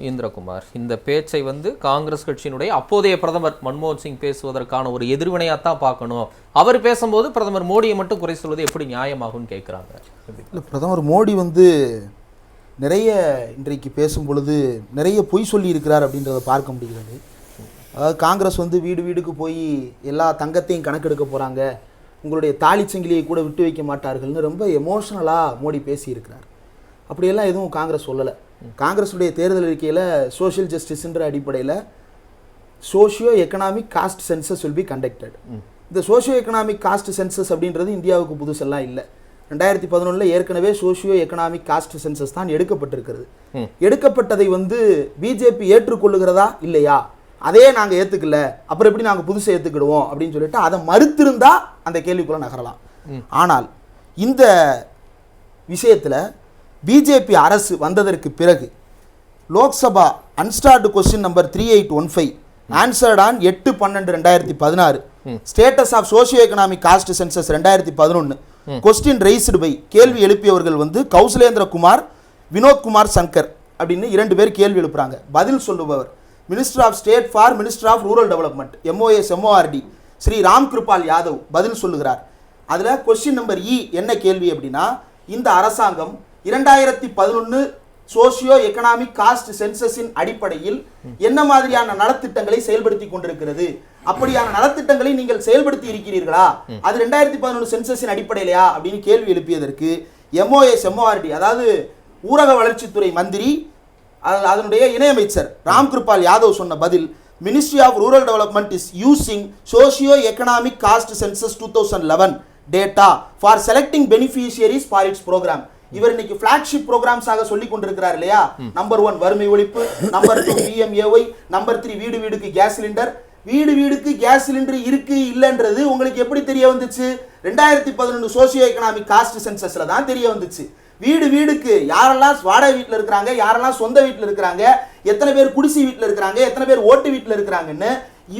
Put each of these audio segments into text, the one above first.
இந்திரகுமார் இந்த பேச்சை காங்கிரஸ் கட்சியினுடைய அப்போதைய பிரதமர் மன்மோகன் சிங் பேசுவதற்கான ஒரு எதிர்வினையாத்தான் பார்க்கணும். அவர் பேசும்போது பிரதமர் மோடியை மட்டும் குறை சொல்வது எப்படி நியாயமாகும் கேட்குறாங்க. இல்லை, பிரதமர் மோடி நிறைய இன்றைக்கு பேசும் பொழுது நிறைய பொய் சொல்லி இருக்கிறார் அப்படின்றத பார்க்க முடிகிறது. அதாவது காங்கிரஸ் வீடு வீடுக்கு போய் எல்லா தங்கத்தையும் கணக்கெடுக்க போகிறாங்க, உங்களுடைய தாலி சங்கிலியை கூட விட்டு வைக்க மாட்டார்கள்னு ரொம்ப எமோஷனலாக மோடி பேசியிருக்கிறார். அப்படியெல்லாம் எதுவும் காங்கிரஸ் சொல்லலை. காங்கிரஸுடைய தேர்தல் அறிக்கையில் சோஷியல் ஜஸ்டிஸ்ன்ற அடிப்படையில் socio economic caste census will be conducted. இந்த சோஷியோ எக்கனாமிக் காஸ்ட் சென்சஸ் அப்படின்றது இந்தியாவுக்கு புதுசெல்லாம் இல்லை. 2011 ஏற்கனவே சோஷியோ எக்கனாமிக் காஸ்ட் சென்சஸ் தான் எடுக்கப்பட்டிருக்கிறது. எடுக்கப்பட்டதை பிஜேபி ஏற்றுக்கொள்ளுகிறதா இல்லையா, அதே நாங்கள் ஏற்றுக்கல, அப்புறம் எப்படி நாங்கள் புதுசை ஏற்றுக்கிடுவோம் அப்படின்னு சொல்லிட்டு அதை மறுத்திருந்தா அந்த கேள்விக்குள்ள நகரலாம். ஆனால் இந்த விஷயத்தில் பிஜேபி அரசு வந்ததற்கு பிறகு Lok Sabha unstarred question number 3815 answered on 8/12/2016 status of socio economic caste census 2011 question raised by கேள்வி எழுப்பியவர்கள் கௌசலேந்திர குமார், வினோத் குமார் சங்கர் அப்படின்னு 2 பேர் கேள்வி எழுப்புறாங்க. பதில் சொல்லுபவர் minister of state for minister of rural development MORD Shri Ram Kripal Yadav பதில் சொல்லுகிறார். அதில் கொஸ்டின் நம்பர் என்ன கேள்வி அப்படின்னா, இந்த அரசாங்கம் 2011 சோஷியோ எக்கனாமிக் காஸ்ட் சென்சஸின் அடிப்படையில் என்ன மாதிரியான நலத்திட்டங்களை செயல்படுத்தி கொண்டிருக்கிறது, அப்படியான நலத்திட்டங்களை நீங்கள் செயல்படுத்தி இருக்கிறீர்களா, அது 2011 சென்சஸின் அடிப்படையிலையா அப்படின்னு கேள்வி எழுப்பியதற்கு MORD அதாவது ஊரக வளர்ச்சித்துறை மந்திரி அதனுடைய இணையமைச்சர் ராம் கிருபால் யாதவ் சொன்ன பதில், ministry of rural development is using socio economic caste census 2011 data for selecting beneficiaries for its program. இவர் இன்னைக்கு ஃபிளாக்ஷிப் ப்ரோக்ராம்ஸாக சொல்லி கொண்டிருக்கிறார் இல்லையா. நம்பர் 1 வறுமை ஒழிப்பு, நம்பர் 2 PMAY, நம்பர் 3 வீடு வீடுக்கு கேஸ் சிலிண்டர். வீடு வீடுக்கு கேஸ் சிலிண்டர் இருக்கு இல்லைன்றது உங்களுக்கு எப்படி தெரிய வந்துச்சு? 2011 சோஷியோ எக்கனாமிக் காஸ்ட் சென்சஸ்ல தான் தெரிய வந்துச்சு. வீடு வீடுக்கு யாரெல்லாம் வாடகை வீட்டில் இருக்கிறாங்க, யாரெல்லாம் சொந்த வீட்டில் இருக்கிறாங்க, எத்தனை பேர் குடிசை வீட்டில் இருக்கிறாங்க, எத்தனை பேர் ஓட்டு வீட்டில் இருக்கிறாங்கன்னு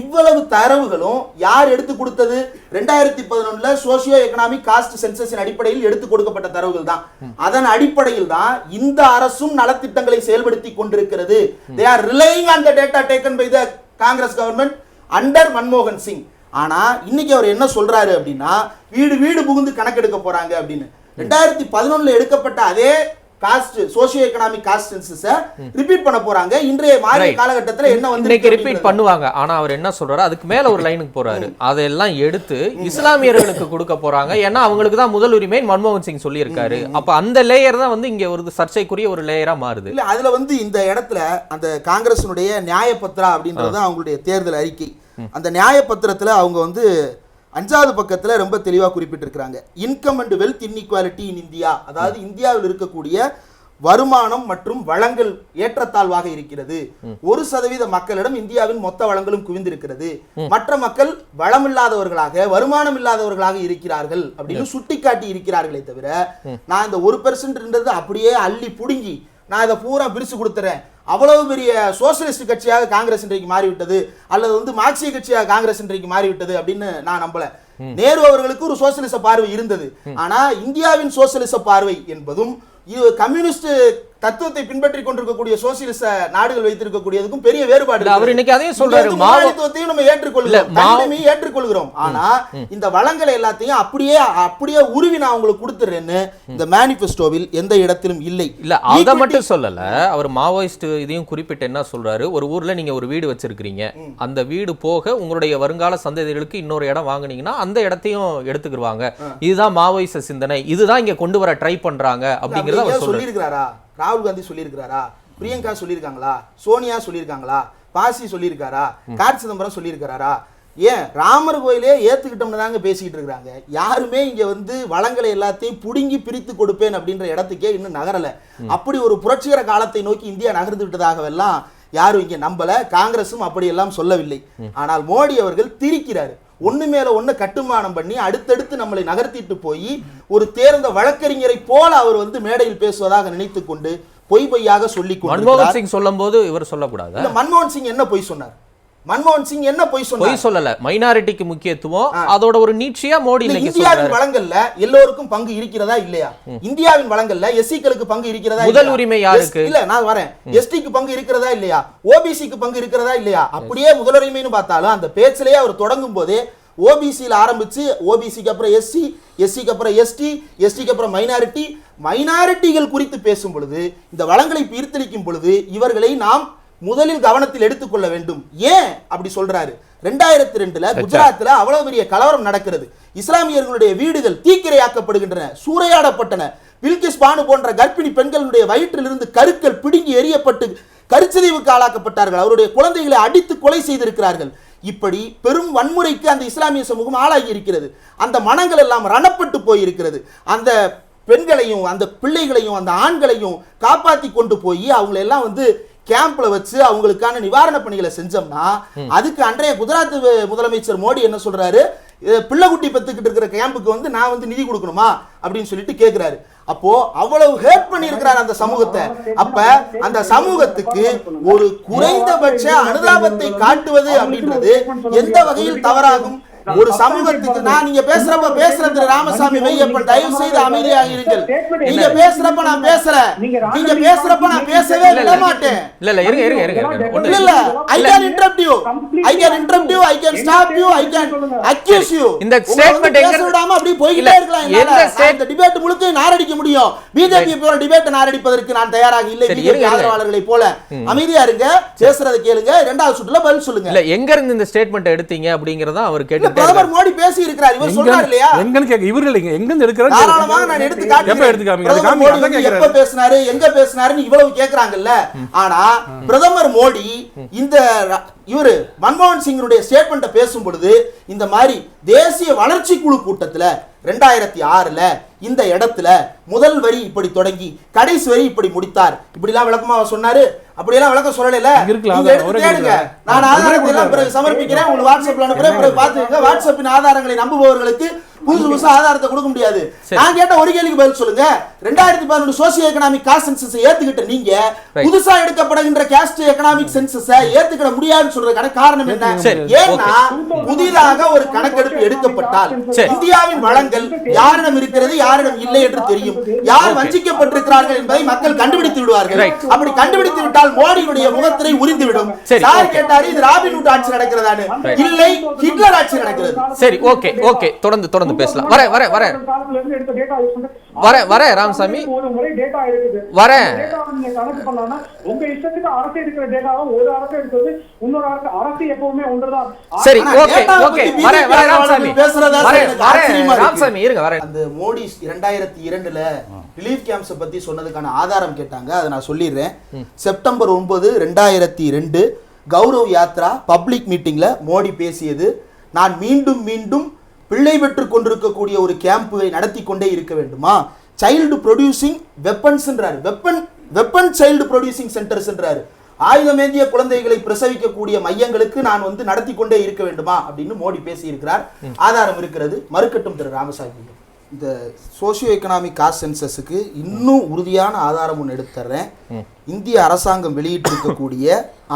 இவ்வளவு தரவுகளும் யார் எடுத்து கொடுத்தது? 2011 சோஷியோ எக்கனாமிக் காஸ்ட் சென்சஸின் அடிப்படையில் எடுத்து கொடுக்கப்பட்ட தரவுகள் தான். அதன் அடிப்படையில் தான் இந்த அரசும் நலத்திட்டங்களை செயல்படுத்தி கொண்டிருக்கிறது. They are relying on the data taken by the Congress government under மன்மோகன் சிங். ஆனா இன்னைக்கு அவர் என்ன சொல்றாரு அப்படின்னா, வீடு வீடு புகுந்து கணக்கெடுக்க போறாங்க அப்படின்னு. 2011 எடுக்கப்பட்ட அதே caste socio economic caste census repeat பண்ண போறாங்க. இன்றைய மாறிய காலகட்டத்தில் என்ன இன்னைக்கு ரிப்பீட் பண்ணுவாங்க. ஆனா அவர் என்ன சொல்றாரு, அதுக்கு மேல ஒரு லைனுக்கு போறாரு, அதெல்லாம் எடுத்து இஸ்லாமியர்களுக்கு கொடுக்க போறாங்க, ஏன்னா அவங்களுக்கு தான் முதல் உரிமை மன்மோகன் சிங் சொல்லி இருக்காரு. அப்ப அந்த லேயர் தான் இங்க ஒரு சர்ச்சைக்குரிய ஒரு லேயரா மாறுது. இல்ல, அதுல இந்த இடத்துல அந்த காங்கிரசினுடைய நியாயப்பத்திரா அப்படின்றது அவங்களுடைய தேர்தல் அறிக்கை. அந்த நியாயப்பத்திரத்துல அவங்க 5வது பக்கத்தில் ரொம்ப தெளிவாக குறிப்பிட்டிருக்கிறாங்க. Income and wealth inequality in India, அதாவது இந்தியாவில் இருக்கக்கூடிய வருமானம் மற்றும் வளங்கள் ஏற்றத்தாழ்வாக இருக்கிறது. 1% மக்களிடம் இந்தியாவின் மொத்த வளங்களும் குவிந்திருக்கிறது. மற்ற மக்கள் வளமில்லாதவர்களாக வருமானம் இல்லாதவர்களாக இருக்கிறார்கள் அப்படின்னு சுட்டிக்காட்டி இருக்கிறார்களே தவிர, நான் இந்த 1% அப்படியே அள்ளி புடுங்கி நான் இதை பூரா பிரிச்சு கொடுத்துறேன், அவ்வளவு பெரிய சோசியலிஸ்ட் கட்சியாக காங்கிரஸ் இன்றைக்கு மாறிவிட்டது, அல்லது மார்க்சிய கட்சியாக காங்கிரஸ் இன்றைக்கு மாறிவிட்டது அப்படின்னு நான் நம்பல. நேரு அவர்களுக்கு ஒரு சோசியலிச பார்வை இருந்தது. ஆனா இந்தியாவின் சோசியலிச பார்வை என்பதும் கம்யூனிஸ்ட் தத்துவத்தை பின்பற்றி கொண்டிருக்கக்கூடிய சோசியலிச நாடுகள் வைத்திருக்கக்கூடியதுக்கும் பெரிய வேறுபாடு. அவர் இன்னைக்கு அதையும் சொல்றாரு, முதலாளித்துவத்தையும் நம்ம ஏற்றுக்கொள்கிறோம், ஆனா இந்த வளங்களை எல்லாத்தையும் அப்படியே உருவி நான் உங்களுக்கு கொடுத்துறேன்னு இந்த மேனிஃபெஸ்டோவில் எந்த இடத்திலும் இல்லை. இல்ல, அதை மட்டும் சொல்லல, அவர் மாவோயிஸ்ட் இதையும் குறிப்பிட்டு என்ன சொல்றாரு, ஒரு ஊர்ல நீங்க ஒரு வீடு வச்சிருக்கீங்க, அந்த வீடு போக உங்களுடைய வருங்கால சந்ததிகளுக்கு இன்னொரு இடம் வாங்குனீங்கன்னா அந்த இடத்தையும் எடுத்துக்கிடுவாங்க, இதுதான் மாவோயிஸ்ட் சிந்தனை, இதுதான் இங்க கொண்டு வர ட்ரை பண்றாங்க அப்படிங்கறத அவர் சொல்லியிருக்கிறாரா? ராகுல் காந்தி சொல்லியிருக்கிறாரா? பிரியங்கா சொல்லியிருக்காங்களா? சோனியா சொல்லியிருக்காங்களா? பாசி சொல்லியிருக்காரா? கார்த்தி சிதம்பரம் சொல்லியிருக்காரா? ஏன் ராமர் கோயிலே ஏத்துக்கிட்டோம்னு தாங்க பேசிக்கிட்டு இருக்கிறாங்க. யாருமே இங்க வளங்களை எல்லாத்தையும் புடுங்கி பிரித்து கொடுப்பேன் அப்படின்ற இடத்துக்கே இன்னும் நகரல. அப்படி ஒரு புரட்சிகர காலத்தை நோக்கி இந்தியா நகர்ந்து விட்டதாகவெல்லாம் யாரும் இங்க நம்பல. காங்கிரசும் அப்படி எல்லாம் சொல்லவில்லை. ஆனால் மோடி அவர்கள் திரிக்கிறாரு. ஒண்ணு மேல ஒண்ணு கட்டுமானம் பண்ணி அடுத்தடுத்து நம்மளை நகர்த்திட்டு போய் ஒரு தேர்ந்த வழக்கறிஞரை போல அவர் மேடையில் பேசுவதாக நினைத்துக் கொண்டு பொய் பொய்யாக சொல்லிக் கொண்டு மன்மோகன் சிங் சொல்லும் போது இவர் சொல்லக்கூடாது. மன்மோகன் சிங் என்ன பொய் சொன்னார்? மன்மோகன் சிங் என்ன பொய் சொல்லல, மைனாரிட்டிக்கு முக்கியத்துவம், அதோட ஒரு நீட்சியா மோடி இந்தியாவின் வளங்கள்ல எல்லோருக்கும் பங்கு இருக்கிறதா இல்லையா? இந்தியாவின் வளங்கள்ல எஸ்சிகளுக்கு பங்கு இருக்கிறதா? முதல் உரிமை யாருக்கு? இல்ல நான் வரேன். எஸ்டிக்கு பங்கு இருக்கிறதா இல்லையா? ஓபிசிக்கு பங்கு இருக்கிறதா இல்லையா? அப்படியே முதலுரிமைன்னு பார்த்தாலும் அந்த பேச்சிலேயே அவர் தொடங்கும் போதே ஓபிசியில் ஆரம்பிச்சு ஓபிசிக்கு அப்புறம் எஸ்சி, எஸ்சிக்கு அப்புறம் எஸ்டி, எஸ்டிக்கு அப்புறம் மைனாரிட்டிகள் குறித்து பேசும் பொழுது, இந்த வளங்களை பிரித்தளிக்கும் பொழுது இவர்களை நாம் முதலில் கவனத்தில் எடுத்துக்கொள்ள வேண்டும். ஏன் அப்படி சொல்றாரு? 2002 குஜராத்ல அவ்வளவு பெரிய கலவரம் நடக்கிறது. இஸ்லாமியர்களுடைய வீடுகள் தீக்கிரையாக்கப்படுகின்றன, சூறையாடப்பட்டன. பில்கிஸ் பானு போன்ற கர்ப்பிணி பெண்களுடைய வயிற்றிலிருந்து கருக்கள் பிடுங்கி எறியப்பட்டு கருச்சிதைவுக்கு ஆளாக்கப்பட்டார்கள். அவருடைய குழந்தைகளை அடித்து கொலை செய்திருக்கிறார்கள். இப்படி பெரும் வன்முறைக்கு அந்த இஸ்லாமிய சமூகம் ஆளாகி இருக்கிறது. அந்த மனங்கள் எல்லாம் ரணப்பட்டு போயிருக்கிறது. அந்த பெண்களையும் அந்த பிள்ளைகளையும் அந்த ஆண்களையும் காப்பாற்றி கொண்டு போய் அவங்களை எல்லாம் கேம்ப்ல வச்சு அவங்களுக்கான நிவாரண பணிகளை செஞ்சோம்னா, அதுக்கு அன்றைய குஜராத் முதலமைச்சர் மோடி என்ன சொல்றாரு? பிள்ளைக்குட்டி பெத்துக்கிட்டு இருக்கிற கேம்புக்கு நான் நிதி கொடுக்கணுமா அப்படின்னு சொல்லிட்டு கேட்கிறாரு. அப்போ அவ்வளவு ஹேட் பண்ணி இருக்கிறார் அந்த சமூகத்தை. அப்ப அந்த சமூகத்துக்கு ஒரு குறைந்தபட்ச அனுதாபத்தை காட்டுவது அப்படின்றது எந்த வகையில் தவறாகும்? ஒரு சமூகத்துக்கு நீங்க பேசுறது ராமசாமி மையப்பன், தயவு செய்து அமைதியாக இருங்கள். நீங்க பேசுறப்ப நான் பேசுறேன், நீங்க பேசுறப்ப நான் பேசவே விட மாட்டேன். இல்ல I can interrupt you, I can interrupt you, I can stop you, I can accuse you. இந்த ஸ்டேட்மென்ட் எங்க விடாம அப்படியே போயிட்டே இருக்கலாம். இந்த டிபேட் முழுக்க நாரடிக்க முடியும். பிஜேபி போற டிபேட் நாரடிப்பதற்கு நான் தயாராக இல்லை. பிஜேபி ஆதரவாளர்களை போல அமைதியா இருங்க, பேசுறத கேளுங்க, இரண்டாவது சுற்றுல பதில் சொல்லுங்க. இல்ல எங்க இருந்து இந்த ஸ்டேட்மென்ட் எடுத்தீங்க அப்படிங்கறத அவர் கேட்டு பிரதமர் மோடி பேசி இருக்கிறார். இவர் சொல்றார் இல்லையா? எங்கன்னு கேக்க இவர்கள் எங்க இருந்து எடுக்கறாங்க? தாராளமாக நான் எடுத்து காட்டுறேன். எப்ப எடுத்து காமிங்க? அது காமிங்க. எப்ப பேசினாரு, எங்க பேசினாருன்னு இவ்வளவு கேக்குறாங்கல்ல. ஆனா பிரதமர் மோடி இந்த இவரு மன்மோகன் சிங்கினுடைய ஸ்டேட்மெண்ட்டை பேசும் பொழுது இந்த மாதிரி தேசிய வளர்ச்சி குழு கூட்டத்துல 2006ல இந்த இடத்துல முதல் வரி இப்படி தொடங்கி கடைசி வரி இப்படி முடித்தார். இப்படி எல்லாம் விளக்கமா சொன்னாரு. அப்படி எல்லாம் விளக்கம் சொல்லல. நான் ஆதாரத்தை எல்லாம் பிறகு சமர்ப்பிக்கிறேன், உங்களுக்கு வாட்ஸ்அப்ல அனுப்புறேன், பிறகு பாத்துக்கங்க. வாட்ஸ்அப்பின் ஆதாரங்களை நம்புபவர்களுக்கு புதுசு ஆதாரத்தை கொடுக்க முடியாது. நான் கேட்ட ஒரு கேள்விக்கு பதில் சொல்லுங்க. 2011 சோசியோ எகனாமிக் காஸ்ட் சென்சஸ் ஏத்துக்கிட்ட நீங்க புதுசா எடுக்கப்படுகின்ற காஸ்ட் எகனாமிக் சென்சஸ் ஏத்துக்கிட முடியாதுன்னு சொல்றதுக்கான காரணம் என்ன? ஏன்னா புதிதாக ஒரு கணக்கெடுப்பு எடுக்கப்பட்டால் இந்தியாவின் வளங்கள் யாரிடம் இருக்கிறது யாரிடம் இல்லை என்று தெரியும். யார் வஞ்சிக்கப்பட்டிருக்கிறார்கள் என்பதை மக்கள் கண்டுபிடித்து விடுவார்கள். அப்படி கண்டுபிடித்து விட்டால் மோடியுடைய முகத்திரை உரிந்துவிடும். சார் கேட்டாரு, இது ராபின்ஹுட் ஆட்சி நடக்கிறதான்னு. இல்லை, ஹிட்லர் ஆட்சி நடக்கிறது. சரி, ஓகே ஓகே, தொடர்ந்து பேசலாம். வர ராமசாமி வரேன். சரி, ஓகே ஓகே, வர ராமசாமி இருங்க வரேன். அந்த மோடி 2002ல ரிலீஃப் கேம்ப்ஸ் பத்தி சொன்னதுக்கான ஆதாரம் கேட்டாங்க. அதை நான் சொல்லிடுறேன். செப்டம்பர் 9, 2002 கௌரவ் யாத்ரா பப்ளிக் மீட்டிங்ல மோடி பேசியது, நான் மீண்டும் மீண்டும் பிள்ளை பெற்றுக் கொண்டிருக்கக்கூடிய ஒரு கேம்பை நடத்தி கொண்டே இருக்க வேண்டுமா? சைல்டு ப்ரொடியூசிங் வெப்பன்ஸ்ன்றாரு, வெப்பன் சைல்டு ப்ரொடியூசிங் சென்டர்ஸ் என்றாரு. ஆயுதமேந்திய குழந்தைகளை பிரசவிக்கக்கூடிய மையங்களுக்கு நான் நடத்தி கொண்டே இருக்க வேண்டுமா அப்படின்னு மோடி பேசி இருக்கிறார். ஆதாரம் இருக்கிறது, மறுக்கட்டும் திரு ராமசாமி. இந்த சோசியோ எக்கனாமிக் காஸ்ட் சென்சஸுக்கு இன்னும் உறுதியான ஆதாரம் ஒன்று எடுத்துறேன். இந்திய அரசாங்கம் வெளியிட்டிருக்கக்கூடிய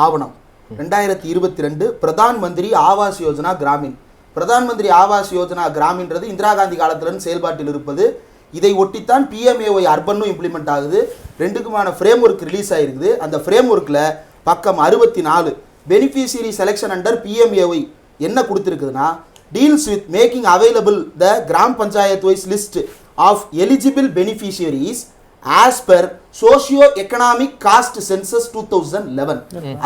ஆவணம் 2022 பிரதான் மந்திரி ஆவாஸ் யோஜனா கிராமின். பிரதான் மந்திரி ஆவாஸ் யோஜனா கிராமின்றது இந்திரா காந்தி காலத்திலிருந்து செயல்பாட்டில் இருப்பது. இதை ஒட்டித்தான் PMAY அர்பனும் இம்ப்ளிமெண்ட் ஆகுது. ரெண்டுக்குமான ஃப்ரேம் ஒர்க் ரிலீஸ் ஆயிருக்குது. அந்த ஃப்ரேம் ஒர்க்கில் பக்கம் 64 பெனிஃபிஷியரி செலெக்ஷன் அண்டர் PMAY என்ன கொடுத்துருக்குதுன்னா, deals with making available the Gram Panchayat wise list of eligible beneficiaries as per socio economic caste census 2011.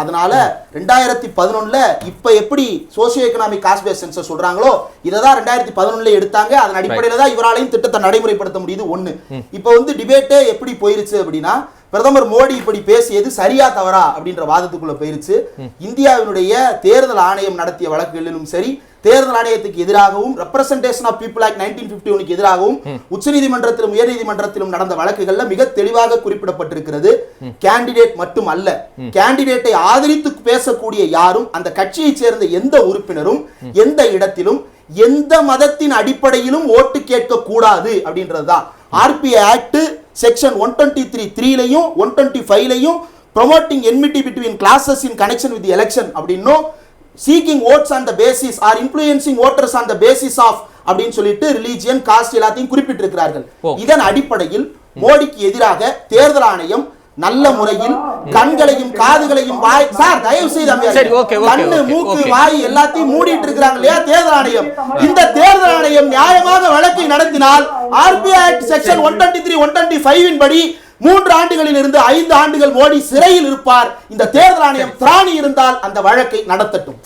அதனால 2011ல இப்ப எப்படி socio economic caste base census சொல்றாங்களோ இததான் 2011ல எடுத்தாங்க. அதன் அடிப்படையில தான் இவராலையும் திட்டத்தை நடைமுறைப்படுத்த முடியுது. ஒண்ணு, இப்ப டிபேட்டே எப்படி போயிருச்சு அப்படின்னா, பிரதமர் மோடி இப்படி பேசியது சரியா தவறா அப்படின்ற வாதத்துக்குள்ள போயிருச்சு. இந்தியாவினுடைய தேர்தல் ஆணையம் நடத்திய வழக்குகளிலும் சரி, தேர்தல் ஆணையத்துக்கு எதிராகவும் ரெப்ரசன்டேஷன் ஆஃப் பீப்புள் ஆக்ட் 1951 எதிராகவும் உச்சநீதிமன்றத்திலும் உயர்நீதிமன்றத்திலும் நடந்த வழக்குகள்ல மிக தெளிவாக குறிப்பிடப்பட்டிருக்கிறது. கேண்டிடேட் மட்டும் அல்ல, கேண்டிடேட்டை ஆதரித்து பேசக்கூடிய யாரும், அந்த கட்சியை சேர்ந்த எந்த உறுப்பினரும் எந்த இடத்திலும் எந்த மதத்தின் அடிப்படையிலும் ஓட்டு கேட்க கூடாது அப்படின்றதுதான். RPA ஆக்ட் செக்ஷன் 123(3)லையும் 125லையும் promoting enmity between classes in connection with election அப்படின்னும் seeking votes on the basis or influencing voters on the basis of அப்படின்னு சொல்லிட்டு ரிலீஜியன், காஸ்ட் எல்லாத்தையும் குறிப்பிட்டிருக்கிறார்கள். இதன் அடிப்படையில் மோடிக்கு எதிராக தேர்தல் ஆணையம் நல்ல முறையில் கண்களையும் காதுகளையும் வாய் சார் தயவு செய்து கண்ணு மூக்கு வாய் எல்லாத்தையும் மூடிட்டு இருக்கிறாங்க இல்லையா தேர்தல் ஆணையம். இந்த தேர்தல் ஆணையம் நியாயமாக வழக்கை நடத்தினால் RPI ஆக்ட் செக்ஷன் 123 125 படி 3 ஆண்டுகளில் இருந்து 5 ஆண்டுகள் மோடி சிறையில் இருப்பார். இந்த தேர்தல் ஆணையம் திராணி இருந்தால் அந்த வழக்கை நடத்தட்டும்.